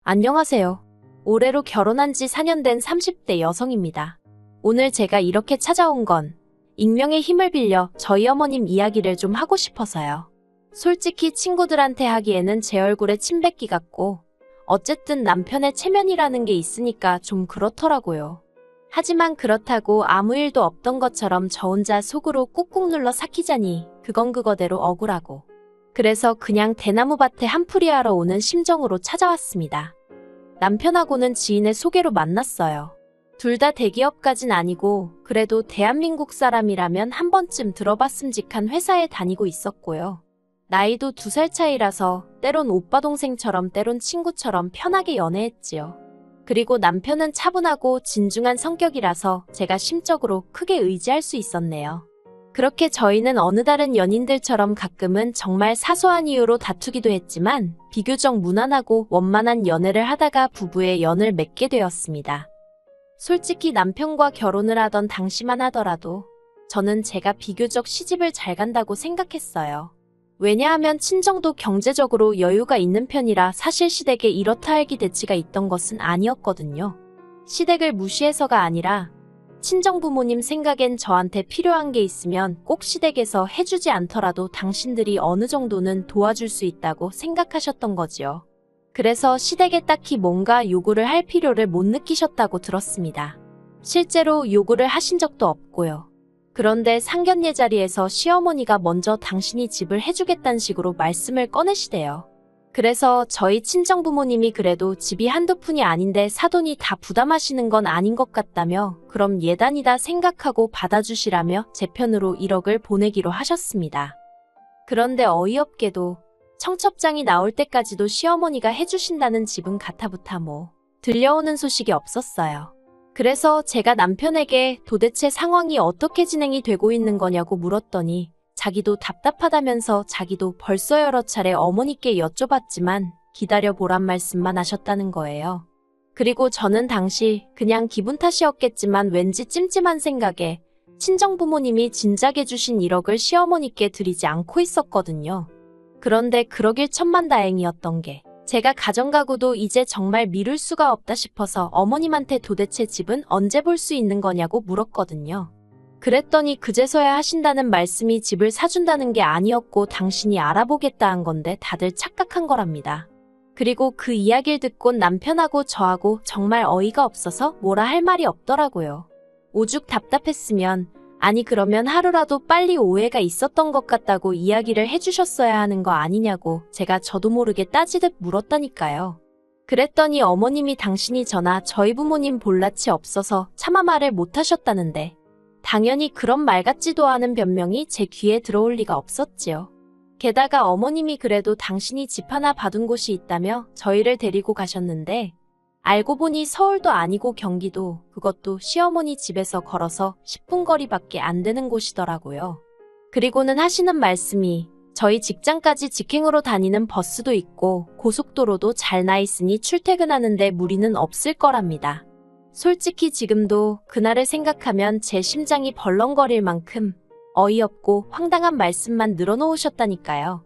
안녕하세요. 올해로 결혼한 지 4년 된 30대 여성입니다. 오늘 제가 이렇게 찾아온 건 익명의 힘을 빌려 저희 어머님 이야기를 좀 하고 싶어서요. 솔직히 친구들한테 하기에는 제 얼굴에 침 뱉기 같고 어쨌든 남편의 체면이라는 게 있으니까 좀 그렇더라고요. 하지만 그렇다고 아무 일도 없던 것처럼 저 혼자 속으로 꾹꾹 눌러 삭히자니 그건 그거대로 억울하고 그래서 그냥 대나무밭에 한풀이하러 오는 심정으로 찾아왔습니다. 남편하고는 지인의 소개로 만났어요. 둘 다 대기업까진 아니고 그래도 대한민국 사람이라면 한 번쯤 들어봤음직한 회사에 다니고 있었고요. 나이도 2살 차이라서 때론 오빠 동생처럼 때론 친구처럼 편하게 연애했지요. 그리고 남편은 차분하고 진중한 성격이라서 제가 심적으로 크게 의지할 수 있었네요. 그렇게 저희는 어느 다른 연인들처럼 가끔은 정말 사소한 이유로 다투기도 했지만 비교적 무난하고 원만한 연애를 하다가 부부의 연을 맺게 되었습니다. 솔직히 남편과 결혼을 하던 당시만 하더라도 저는 제가 비교적 시집을 잘 간다고 생각했어요. 왜냐하면 친정도 경제적으로 여유가 있는 편이라 사실 시댁에 이렇다 할 기대치가 있던 것은 아니었거든요. 시댁을 무시해서가 아니라 친정부모님 생각엔 저한테 필요한 게 있으면 꼭 시댁에서 해주지 않더라도 당신들이 어느 정도는 도와줄 수 있다고 생각하셨던 거지요. 그래서 시댁에 딱히 뭔가 요구를 할 필요를 못 느끼셨다고 들었습니다. 실제로 요구를 하신 적도 없고요. 그런데 상견례 자리에서 시어머니가 먼저 당신이 집을 해주겠다는 식으로 말씀을 꺼내시대요. 그래서 저희 친정부모님이 그래도 집이 한두 푼이 아닌데 사돈이 다 부담하시는 건 아닌 것 같다며 그럼 예단이다 생각하고 받아주시라며 제 편으로 1억을 보내기로 하셨습니다. 그런데 어이없게도 청첩장이 나올 때까지도 시어머니가 해주신다는 집은 가타부타 들려오는 소식이 없었어요. 그래서 제가 남편에게 도대체 상황이 어떻게 진행이 되고 있는 거냐고 물었더니 자기도 답답하다면서 자기도 벌써 여러 차례 어머니께 여쭤봤지만 기다려보란 말씀만 하셨다는 거예요. 그리고 저는 당시 그냥 기분 탓이었겠지만 왠지 찜찜한 생각에 친정부모님이 진작에 주신 1억을 시어머니께 드리지 않고 있었거든요. 그런데 그러길 천만다행이었던 게 제가 가정가구도 이제 정말 미룰 수가 없다 싶어서 어머님한테 도대체 집은 언제 볼 수 있는 거냐고 물었거든요. 그랬더니 그제서야 하신다는 말씀이 집을 사준다는 게 아니었고 당신이 알아보겠다 한 건데 다들 착각한 거랍니다. 그리고 그 이야기를 듣곤 남편하고 저하고 정말 어이가 없어서 뭐라 할 말이 없더라고요. 오죽 답답했으면 아니 그러면 하루라도 빨리 오해가 있었던 것 같다고 이야기를 해주셨어야 하는 거 아니냐고 제가 저도 모르게 따지듯 물었다니까요. 그랬더니 어머님이 당신이 저나 저희 부모님 볼낯이 없어서 차마 말을 못하셨다는데 당연히 그런 말 같지도 않은 변명이 제 귀에 들어올 리가 없었지요. 게다가 어머님이 그래도 당신이 집 하나 받은 곳이 있다며 저희를 데리고 가셨는데 알고 보니 서울도 아니고 경기도, 그것도 시어머니 집에서 걸어서 10분 거리밖에 안 되는 곳이더라고요. 그리고는 하시는 말씀이 저희 직장까지 직행으로 다니는 버스도 있고 고속도로도 잘 나 있으니 출퇴근하는데 무리는 없을 거랍니다. 솔직히 지금도 그날을 생각하면 제 심장이 벌렁거릴 만큼 어이없고 황당한 말씀만 늘어놓으셨다니까요.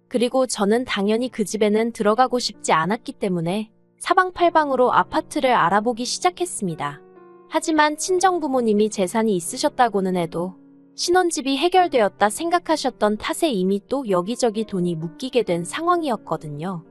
그리고 저는 당연히 그 집에는 들어가고 싶지 않았기 때문에 사방팔방으로 아파트를 알아보기 시작했습니다. 하지만 친정부모님이 재산이 있으셨다고는 해도 신혼집이 해결되었다 생각하셨던 탓에 이미 또 여기저기 돈이 묶이게 된 상황이었거든요.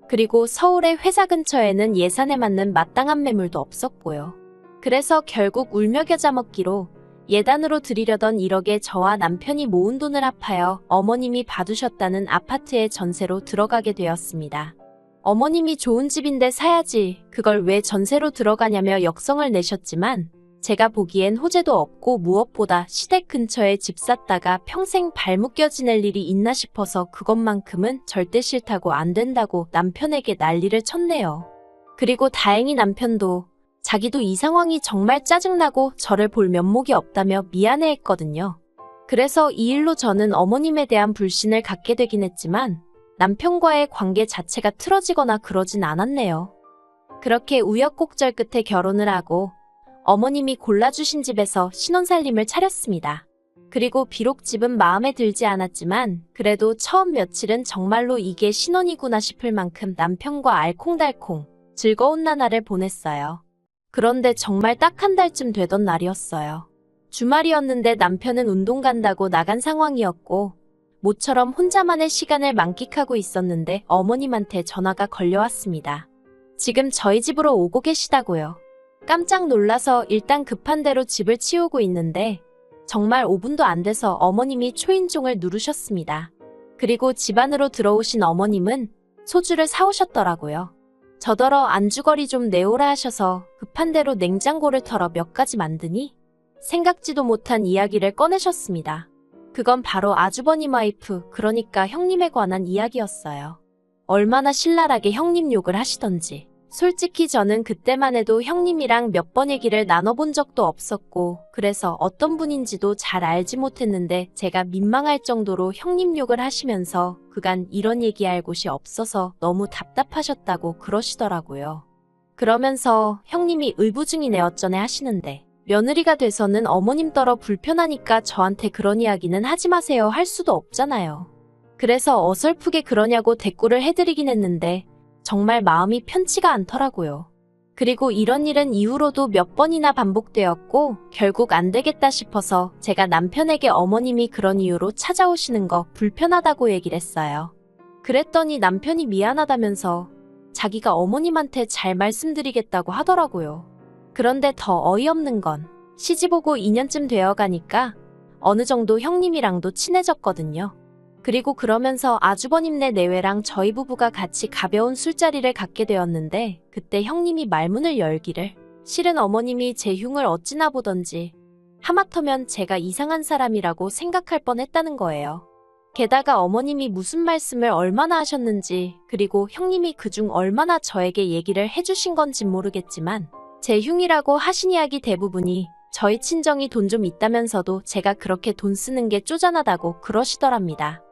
그리고 서울의 회사 근처에는 예산에 맞는 마땅한 매물도 없었고요. 그래서 결국 울며 겨자 먹기로 예단으로 드리려던 1억에 저와 남편이 모은 돈을 합하여 어머님이 봐두셨다는 아파트의 전세로 들어가게 되었습니다. 어머님이 좋은 집인데 사야지 그걸 왜 전세로 들어가냐며 역성을 내셨지만 제가 보기엔 호재도 없고 무엇보다 시댁 근처에 집 샀다가 평생 발묶여 지낼 일이 있나 싶어서 그것만큼은 절대 싫다고 안 된다고 남편에게 난리를 쳤네요. 그리고 다행히 남편도 자기도 이 상황이 정말 짜증나고 저를 볼 면목이 없다며 미안해했거든요. 그래서 이 일로 저는 어머님에 대한 불신을 갖게 되긴 했지만 남편과의 관계 자체가 틀어지거나 그러진 않았네요. 그렇게 우여곡절 끝에 결혼을 하고 어머님이 골라주신 집에서 신혼살림을 차렸습니다. 그리고 비록 집은 마음에 들지 않았지만 그래도 처음 며칠은 정말로 이게 신혼이구나 싶을 만큼 남편과 알콩달콩 즐거운 나날을 보냈어요. 그런데 정말 딱 한 달쯤 되던 날이었어요. 주말이었는데 남편은 운동 간다고 나간 상황이었고 모처럼 혼자만의 시간을 만끽하고 있었는데 어머님한테 전화가 걸려왔습니다. 지금 저희 집으로 오고 계시다고요. 깜짝 놀라서 일단 급한 대로 집을 치우고 있는데 정말 5분도 안 돼서 어머님이 초인종을 누르셨습니다. 그리고 집 안으로 들어오신 어머님은 소주를 사오셨더라고요. 저더러 안주거리 좀 내오라 하셔서 급한 대로 냉장고를 털어 몇 가지 만드니 생각지도 못한 이야기를 꺼내셨습니다. 그건 바로 아주버님 와이프, 그러니까 형님에 관한 이야기였어요. 얼마나 신랄하게 형님 욕을 하시던지. 솔직히 저는 그때만 해도 형님이랑 몇 번 얘기를 나눠본 적도 없었고 그래서 어떤 분인지도 잘 알지 못했는데 제가 민망할 정도로 형님 욕을 하시면서 그간 이런 얘기할 곳이 없어서 너무 답답하셨다고 그러시더라고요. 그러면서 형님이 의부중이네 어쩌네 하시는데 며느리가 돼서는 어머님 떨어 불편하니까 저한테 그런 이야기는 하지 마세요 할 수도 없잖아요. 그래서 어설프게 그러냐고 대꾸를 해드리긴 했는데 정말 마음이 편치가 않더라고요. 그리고 이런 일은 이후로도 몇 번이나 반복되었고 결국 안 되겠다 싶어서 제가 남편에게 어머님이 그런 이유로 찾아오시는 거 불편하다고 얘기를 했어요. 그랬더니 남편이 미안하다면서 자기가 어머님한테 잘 말씀드리겠다고 하더라고요. 그런데 더 어이없는 건 시집오고 2년쯤 되어 가니까 어느 정도 형님이랑도 친해졌거든요. 그리고 그러면서 아주버님네 내외랑 저희 부부가 같이 가벼운 술자리를 갖게 되었는데 그때 형님이 말문을 열기를 실은 어머님이 제 흉을 어찌나 보던지 하마터면 제가 이상한 사람이라고 생각할 뻔했다는 거예요. 게다가 어머님이 무슨 말씀을 얼마나 하셨는지 그리고 형님이 그중 얼마나 저에게 얘기를 해주신 건진 모르겠지만 제 흉이라고 하신 이야기 대부분이 저희 친정이 돈 좀 있다면서도 제가 그렇게 돈 쓰는 게 쪼잔하다고 그러시더랍니다.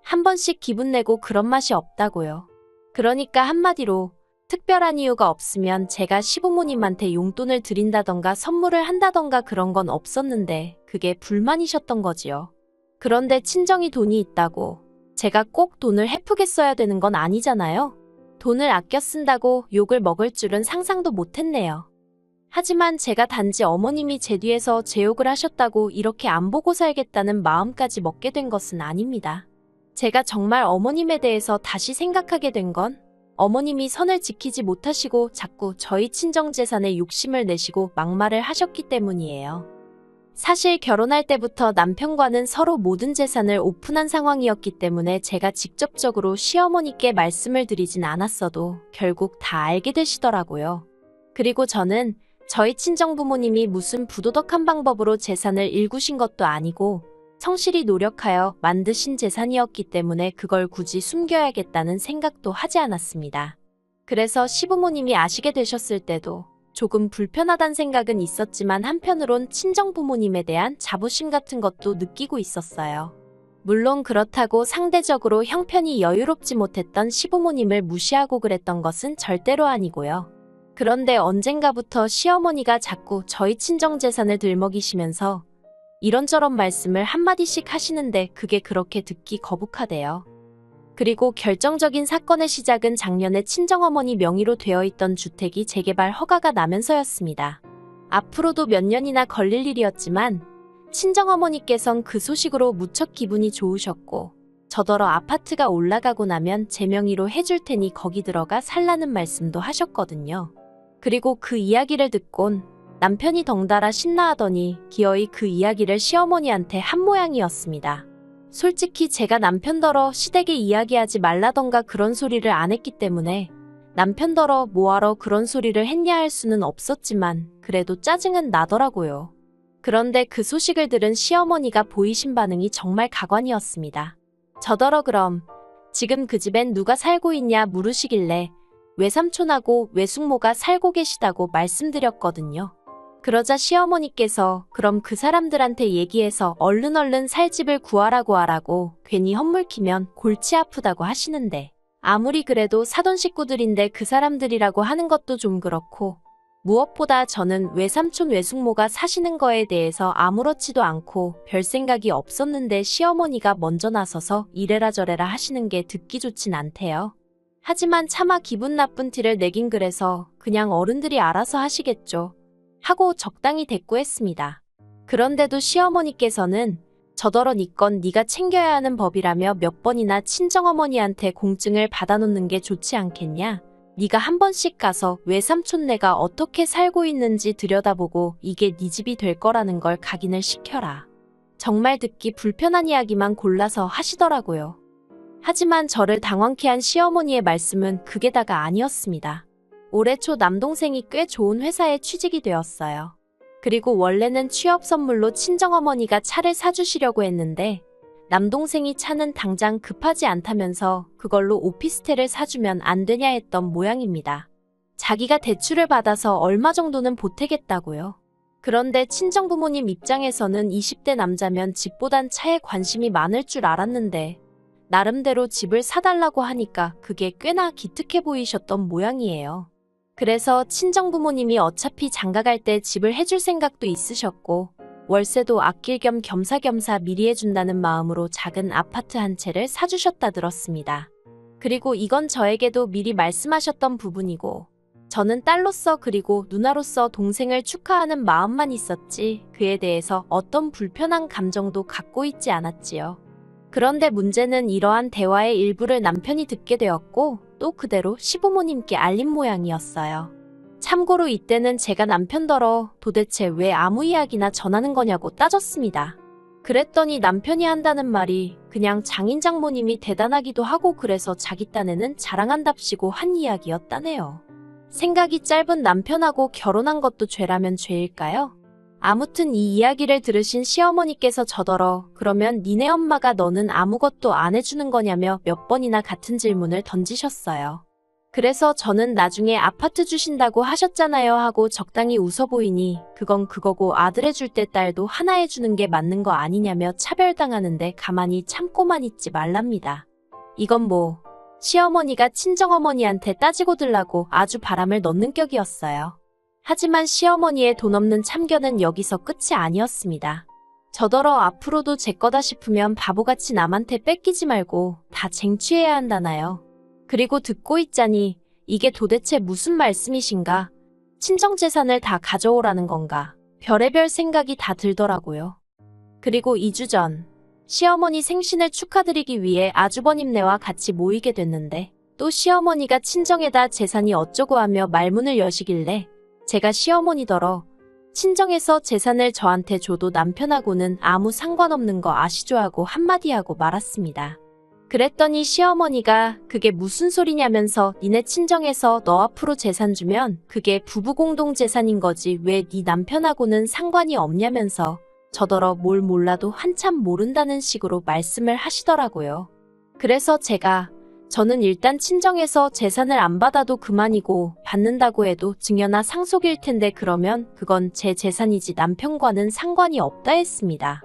한 번씩 기분 내고 그런 맛이 없다고요. 그러니까 한마디로 특별한 이유가 없으면 제가 시부모님한테 용돈을 드린다던가 선물을 한다던가 그런 건 없었는데 그게 불만이셨던 거지요. 그런데 친정이 돈이 있다고 제가 꼭 돈을 헤프게 써야 되는 건 아니잖아요. 돈을 아껴 쓴다고 욕을 먹을 줄은 상상도 못했네요. 하지만 제가 단지 어머님이 제 뒤에서 제 욕을 하셨다고 이렇게 안 보고 살겠다는 마음까지 먹게 된 것은 아닙니다. 제가 정말 어머님에 대해서 다시 생각하게 된 건 어머님이 선을 지키지 못하시고 자꾸 저희 친정 재산에 욕심을 내시고 막말을 하셨기 때문이에요. 사실 결혼할 때부터 남편과는 서로 모든 재산을 오픈한 상황이었기 때문에 제가 직접적으로 시어머니께 말씀을 드리진 않았어도 결국 다 알게 되시더라고요. 그리고 저는 저희 친정부모님이 무슨 부도덕한 방법으로 재산을 일구신 것도 아니고 성실히 노력하여 만드신 재산이었기 때문에 그걸 굳이 숨겨야겠다는 생각도 하지 않았습니다. 그래서 시부모님이 아시게 되셨을 때도 조금 불편하단 생각은 있었지만 한편으론 친정부모님에 대한 자부심 같은 것도 느끼고 있었어요. 물론 그렇다고 상대적으로 형편이 여유롭지 못했던 시부모님을 무시하고 그랬던 것은 절대로 아니고요. 그런데 언젠가부터 시어머니가 자꾸 저희 친정 재산을 들먹이시면서 이런저런 말씀을 한마디씩 하시는데 그게 그렇게 듣기 거북하대요. 그리고 결정적인 사건의 시작은 작년에 친정어머니 명의로 되어 있던 주택이 재개발 허가가 나면서였습니다. 앞으로도 몇 년이나 걸릴 일이었지만 친정어머니께선 그 소식으로 무척 기분이 좋으셨고 저더러 아파트가 올라가고 나면 제 명의로 해줄 테니 거기 들어가 살라는 말씀도 하셨거든요. 그리고 그 이야기를 듣곤 남편이 덩달아 신나하더니 기어이 그 이야기를 시어머니한테 한 모양이었습니다. 솔직히 제가 남편더러 시댁에 이야기하지 말라던가 그런 소리를 안 했기 때문에 남편더러 뭐하러 그런 소리를 했냐 할 수는 없었지만 그래도 짜증은 나더라고요. 그런데 그 소식을 들은 시어머니가 보이신 반응이 정말 가관이었습니다. 저더러 그럼 지금 그 집엔 누가 살고 있냐 물으시길래 외삼촌하고 외숙모가 살고 계시다고 말씀드렸거든요. 그러자 시어머니께서 그럼 그 사람들한테 얘기해서 얼른 살 집을 구하라고 하라고 괜히 헛물키면 골치 아프다고 하시는데 아무리 그래도 사돈 식구들인데 그 사람들이라고 하는 것도 좀 그렇고 무엇보다 저는 외삼촌 외숙모가 사시는 거에 대해서 아무렇지도 않고 별 생각이 없었는데 시어머니가 먼저 나서서 이래라 저래라 하시는 게 듣기 좋진 않대요. 하지만 차마 기분 나쁜 티를 내긴 그래서 그냥 어른들이 알아서 하시겠죠 하고 적당히 대꾸했습니다. 그런데도 시어머니께서는 저더러 니 건 네가 챙겨야 하는 법이라며 몇 번이나 친정어머니한테 공증을 받아놓는 게 좋지 않겠냐? 네가 한 번씩 가서 외삼촌네가 어떻게 살고 있는지 들여다보고 이게 네 집이 될 거라는 걸 각인을 시켜라. 정말 듣기 불편한 이야기만 골라서 하시더라고요. 하지만 저를 당황케 한 시어머니의 말씀은 그게 다가 아니었습니다. 올해 초 남동생이 꽤 좋은 회사에 취직이 되었어요. 그리고 원래는 취업 선물로 친정어머니가 차를 사주시려고 했는데 남동생이 차는 당장 급하지 않다면서 그걸로 오피스텔을 사주면 안 되냐 했던 모양입니다. 자기가 대출을 받아서 얼마 정도는 보태겠다고요. 그런데 친정부모님 입장에서는 20대 남자면 집보단 차에 관심이 많을 줄 알았는데 나름대로 집을 사달라고 하니까 그게 꽤나 기특해 보이셨던 모양이에요. 그래서 친정부모님이 어차피 장가갈 때 집을 해줄 생각도 있으셨고 월세도 아낄 겸 겸사겸사 미리 해준다는 마음으로 작은 아파트 한 채를 사주셨다 들었습니다. 그리고 이건 저에게도 미리 말씀하셨던 부분이고 저는 딸로서 그리고 누나로서 동생을 축하하는 마음만 있었지 그에 대해서 어떤 불편한 감정도 갖고 있지 않았지요. 그런데 문제는 이러한 대화의 일부를 남편이 듣게 되었고 또 그대로 시부모님께 알린 모양이었어요. 참고로 이때는 제가 남편더러 도대체 왜 아무 이야기나 전하는 거냐고 따졌습니다. 그랬더니 남편이 한다는 말이 그냥 장인장모님이 대단하기도 하고 그래서 자기 딴에는 자랑한답시고 한 이야기였다네요. 생각이 짧은 남편하고 결혼한 것도 죄라면 죄일까요? 아무튼 이 이야기를 들으신 시어머니께서 저더러 그러면 니네 엄마가 너는 아무것도 안 해주는 거냐며 몇 번이나 같은 질문을 던지셨어요. 그래서 저는 나중에 아파트 주신다고 하셨잖아요 하고 적당히 웃어 보이니 그건 그거고 아들 해줄 때 딸도 하나 해주는 게 맞는 거 아니냐며 차별당하는데 가만히 참고만 있지 말랍니다. 이건 뭐 시어머니가 친정어머니한테 따지고 들라고 아주 바람을 넣는 격이었어요. 하지만 시어머니의 돈 없는 참견은 여기서 끝이 아니었습니다. 저더러 앞으로도 제 거다 싶으면 바보같이 남한테 뺏기지 말고 다 쟁취해야 한다나요. 그리고 듣고 있자니 이게 도대체 무슨 말씀이신가? 친정재산을 다 가져오라는 건가? 별의별 생각이 다 들더라고요. 그리고 2주 전 시어머니 생신을 축하드리기 위해 아주버님네와 같이 모이게 됐는데 또 시어머니가 친정에다 재산이 어쩌고 하며 말문을 여시길래 제가 시어머니더러 친정에서 재산을 저한테 줘도 남편하고는 아무 상관없는 거 아시죠 하고 한마디 하고 말았습니다. 그랬더니 시어머니가 그게 무슨 소리냐면서 니네 친정에서 너 앞으로 재산 주면 그게 부부 공동 재산인 거지 왜 네 남편하고는 상관이 없냐면서 저더러 뭘 몰라도 한참 모른다는 식으로 말씀을 하시더라고요. 그래서 저는 일단 친정에서 재산을 안 받아도 그만이고 받는다고 해도 증여나 상속일 텐데 그러면 그건 제 재산이지 남편과는 상관이 없다 했습니다.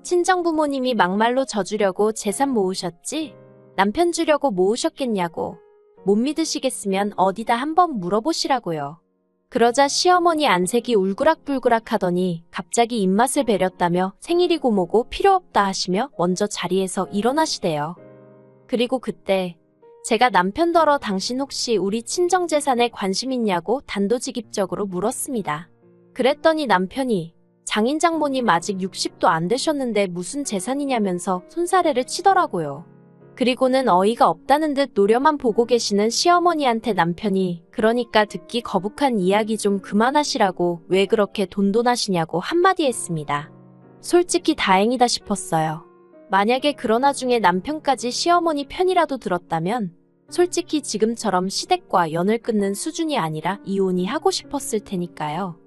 친정부모님이 막말로 져주려고 재산 모으셨지? 남편 주려고 모으셨겠냐고. 못 믿으시겠으면 어디다 한번 물어보시라고요. 그러자 시어머니 안색이 울그락불그락 하더니 갑자기 입맛을 베렸다며 생일이고 뭐고 필요 없다 하시며 먼저 자리에서 일어나시대요. 그리고 그때 제가 남편더러 당신 혹시 우리 친정재산에 관심 있냐고 단도직입적으로 물었습니다. 그랬더니 남편이 장인장모님 아직 60도 안 되셨는데 무슨 재산이냐면서 손사래를 치더라고요. 그리고는 어이가 없다는 듯 노려만 보고 계시는 시어머니한테 남편이 그러니까 듣기 거북한 이야기 좀 그만하시라고 왜 그렇게 돈돈하시냐고 한마디 했습니다. 솔직히 다행이다 싶었어요. 만약에 그런 와중에 남편까지 시어머니 편이라도 들었다면 솔직히 지금처럼 시댁과 연을 끊는 수준이 아니라 이혼이 하고 싶었을 테니까요.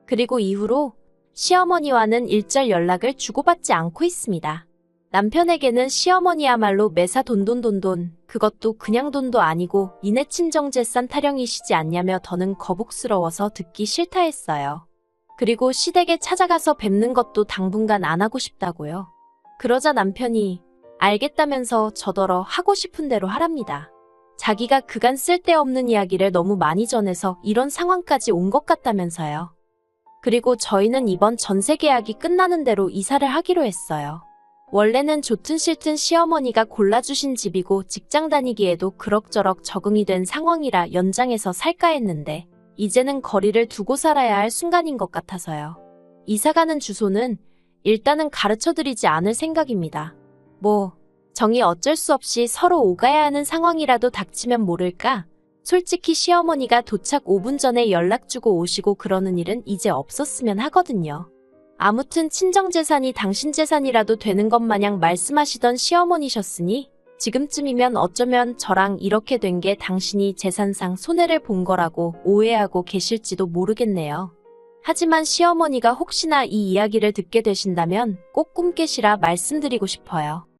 그리고 이후로 시어머니와는 일절 연락을 주고받지 않고 있습니다. 남편에게는 시어머니야말로 매사 돈돈돈돈 그것도 그냥 돈도 아니고 니네 친정재산 타령이시지 않냐며 더는 거북스러워서 듣기 싫다 했어요. 그리고 시댁에 찾아가서 뵙는 것도 당분간 안 하고 싶다고요. 그러자 남편이 알겠다면서 저더러 하고 싶은 대로 하랍니다. 자기가 그간 쓸데없는 이야기를 너무 많이 전해서 이런 상황까지 온 것 같다면서요. 그리고 저희는 이번 전세 계약이 끝나는 대로 이사를 하기로 했어요. 원래는 좋든 싫든 시어머니가 골라주신 집이고 직장 다니기에도 그럭저럭 적응이 된 상황이라 연장해서 살까 했는데 이제는 거리를 두고 살아야 할 순간인 것 같아서요. 이사가는 주소는 일단은 가르쳐드리지 않을 생각입니다. 정이 어쩔 수 없이 서로 오가야 하는 상황이라도 닥치면 모를까? 솔직히 시어머니가 도착 5분 전에 연락 주고 오시고 그러는 일은 이제 없었으면 하거든요. 아무튼 친정재산이 당신 재산이라도 되는 것 마냥 말씀하시던 시어머니셨으니 지금쯤이면 어쩌면 저랑 이렇게 된 게 당신이 재산상 손해를 본 거라고 오해하고 계실지도 모르겠네요. 하지만 시어머니가 혹시나 이 이야기를 듣게 되신다면 꼭 꿈 깨시라 말씀드리고 싶어요.